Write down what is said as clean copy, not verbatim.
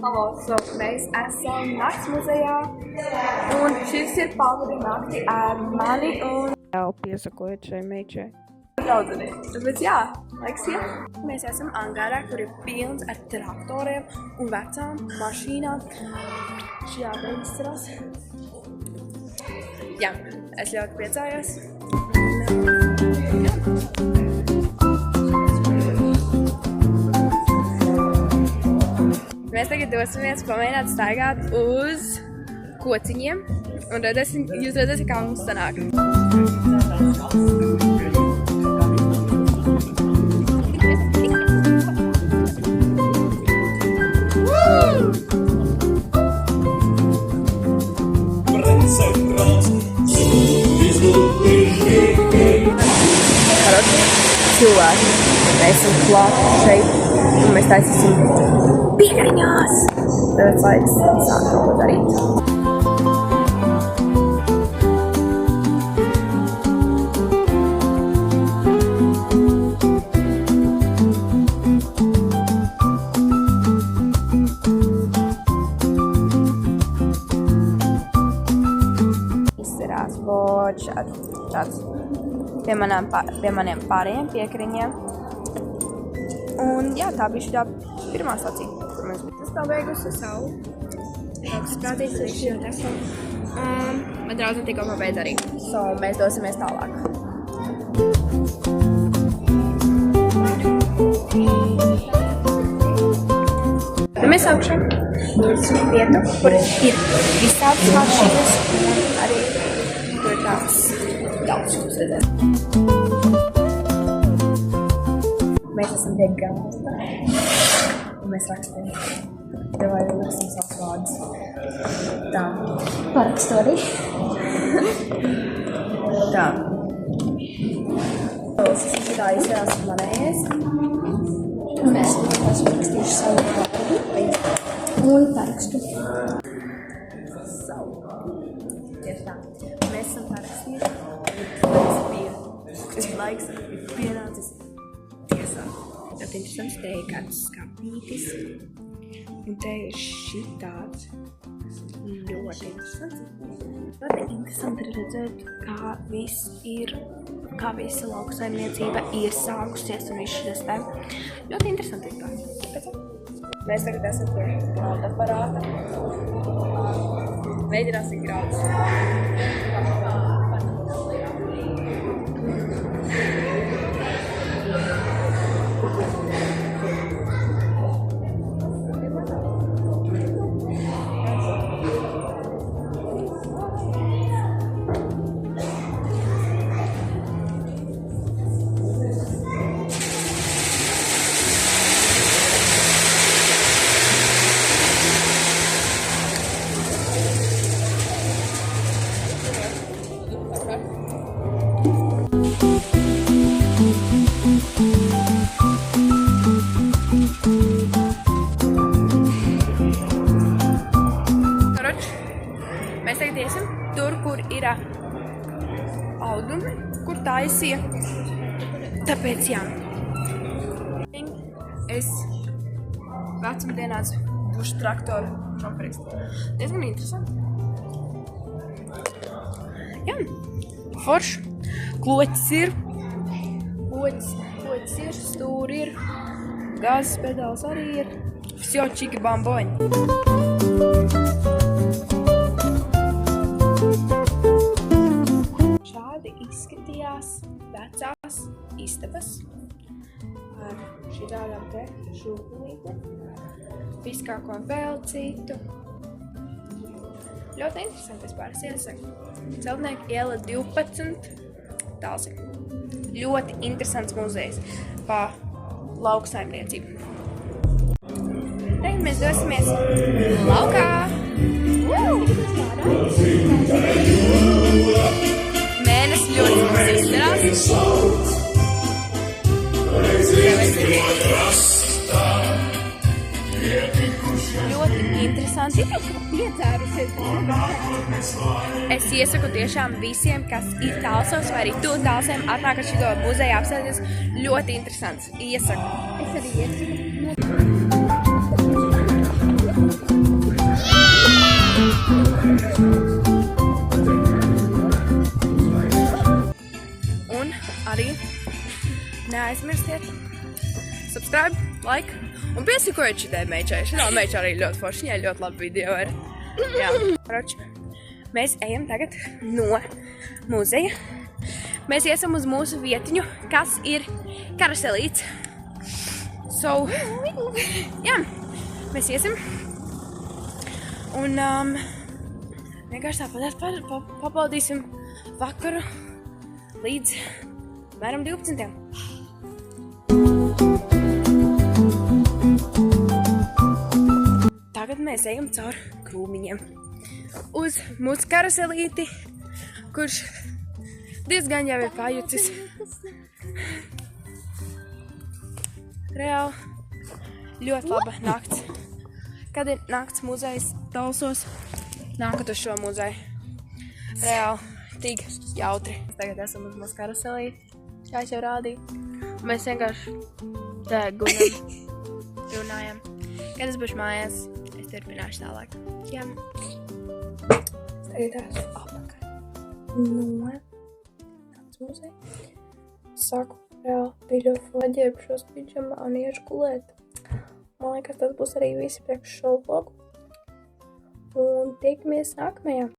Halo, mēs esam nakts muzejā, un šis ir pavadi nakti ar mani un jau piesakojot šai meičai. draudzeni. Tāpēc jā, laiks iet. Mēs esam angārā, kur ir pilns ar traktoriem un vecām mašīnām. Šajā te izcerās. Jā, es ļoti priecājos. Mēs tagad dosimies pamēģināt staigāt uz kociņiem un jūs redzēsiet, kā mums sanāk. Cilvēki, mēs esam klāt šeit un mēs taisīsim piekariņās. Tāpēc laiks sāk kaut ko darīt. Izcerās tāds pie maniem pārējiem piekariņiem. Un jā, tā bija šī pirmā stacija, kur mēs bija. Es pabeigusi savu. Tas prātīgs arī šī esam. Man draudzene tikko pabeidz arī. So, mēs dosimies tālāk. Mēs augšā uz vietu, kur ir visādas mašīnas un arī kur ir tāds daudz jūs redzēt. Mēs esam pie galda un mēs rakstiem. Tev vai liksim savus vārdus. Tā. Parakstu arī. Tā. Šitā izsvērās manējais. Mēs esam rakstījuši savu vārdu un parakstu. Savu. Tieši tā. Mēs esam parakstījuši. Tas laiks ir pienācis tiesā. Ļoti interesants, te ir kāds skapnītis. Un te ir šitāds. Ļoti interesants. Ļoti interesanti redzēt, kā visa lauksaimniecība ir sākusies un viss šis te. Ļoti interesanti ir tā. Mēs tagad esam pie graudu aparāta. Mēģināsim graudus. Mēs tagad iesim tur, kur ir audumi, kur taisīja. Tāpēc jā. Es vecumdienās būšu traktoru šoferis. Diezgan interesanti. Jā, forši. Kloķis ir. Kloķis ir, stūri ir. Gāzes pedāls arī ir. Всё, čiki-bamboņi. Izskatījās vecās istabas ar šitādām te šūpulīti, viskāko un vēl citu. Ļoti interesanti vispār, es iesaku. Celtnieku iela 12, tālsaka. Ļoti interesants muzejs pa lauksaimniecību. Tagad mēs dosimies laukā. Mēnesis ļoti mums izdarās. Ļoti interesanti. Es iesaku tiešām visiem, kas ir Talsos vai arī tuvu Talsiem, atnākat šito muzeju apsēties. Ļoti interesants. Iesaku. Es arī iesaku. subscribe, like un piesakojiet šitai meičai. Šitā meičā arī ļoti forši, viņai ļoti labi video ir. Jā, karoči, mēs ejam tagad no muzeja. Mēs iesim uz mūsu vietiņu, kas ir karaselīts. So, jā, mēs iesim. Un vienkārši tāpat pabaudīsim vakaru līdz mēram 12. Tagad mēs ejam caur krūmiņiem uz mūsu karaselīti, kurš diezgan jau ir pajucis. Reāli ļoti laba nakts. Kad ir nakts muzejs Talsos, nākat uz šo muzeju. Reāli tik jautri. Mēs tagad esam uz mūsu karaselīti, kā es jau rādīju. Mēs vienkārši tā gunam, runājam. Kad es būšu mājās, es turpināšu tālāk. Jā. Es tagad esmu apakaļ no nakts muzeja. Saku, reāli bija ļoti foģējušos pidžamā un iešu gulēt. Man liekas, tas būs arī visi priekš šo vlogu. Un tiekamies nākamajā.